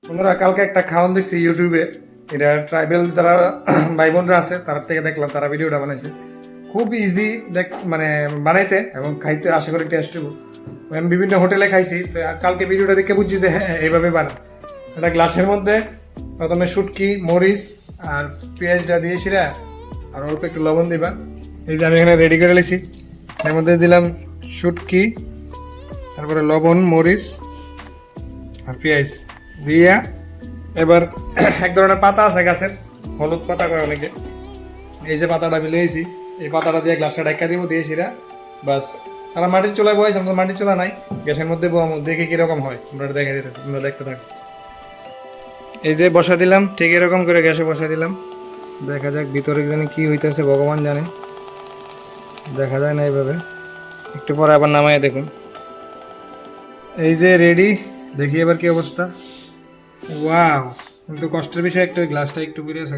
বন্ধুরা কালকে একটা খাওয়ান দেখছি ইউটিউবে, এটা ট্রাইবেল যারা ভাই বোনরা আছে তার থেকে দেখলাম, তারা ভিডিওটা বানাইছে। খুব ইজি মানে বানাইতে এবং খাইতে আশা করি টেস্ট হবো। আমি বিভিন্ন হোটেলে খাইছি, তো কালকে ভিডিওটা দেখে বুঝছি যে হ্যাঁ এইভাবে বানায়। একটা গ্লাসের মধ্যে প্রথমে শুটকি, মরিচ আর পেঁয়াজটা দিয়ে শিরা আর অল্প একটু লবণ দিবা। এই যে আমি এখানে রেডি করে নিয়েছি, এর মধ্যে দিলাম শুটকি, তারপরে লবণ, মরিচ আর পেঁয়াজ দিয়া এবার এক ধরনের পাতা আছে গাছের, হলুদ পাতা করে অনেকে, এই যে পাতাটা মিলিয়েছি, এই পাতাটা দিয়ে গ্লাসটা ডাক্কা দিব, দিয়ে শিরা বাস। তারা মাটির চুলায় বয়েছে, আমাদের মাটির চুলা নাই, গ্যাসের মধ্যে দেখে কিরকম হয় তোমরা দেখে দিতে, তোমরা দেখতে থাকো। এই যে বসা দিলাম, ঠিক এরকম করে গ্যাসে বসা দিলাম, দেখা যাক ভিতরে জানি কি হইতেছে, ভগবান জানে, দেখা যায় না এইভাবে। একটু পরে আবার নামায় দেখুন। এই যে রেডি, দেখি এবার কি অবস্থা। ওয়াও, কিন্তু কষ্টের বিষয় একটু, ওই গ্লাসটা একটু বেরিয়ে আছে।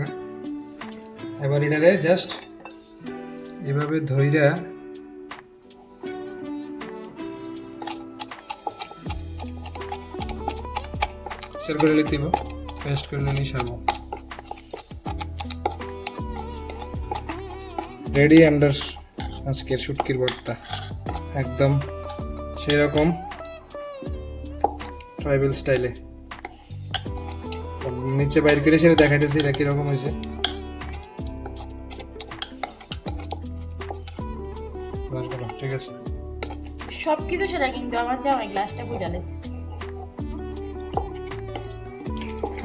এবার এটারে জাস্ট এভাবে ধইরা সেট করে নিতে হবে, পেস্ট করে নিয়ে সারবো। রেডি আমাদের আজকের শুটকির ভর্তা, একদম সেরকম ট্রাইবেল স্টাইলে। নিচে বাইর করে সেটা দেখাইতেছি এটা কিরকম হয়েছে। ঠিক আছে, সবকিছু সেটা, কিন্তু আমার জামাই গ্লাসটা বুঝালেছে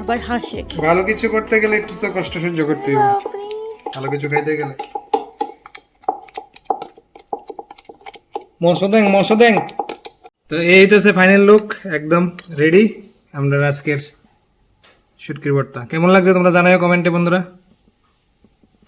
আবার হাসে। ভালো কিছু করতে গেলে একটু তো কষ্ট সহ্য করতে হবে, ভালো কিছু খাইতে গেলে। মশো দেং। তো এই তো ফাইনাল লুক, একদম রেডি আমাদের আজকের শুটকির ভর্তা। কেমন লাগছে তোমরা জানাও কমেন্টে বন্ধুরা।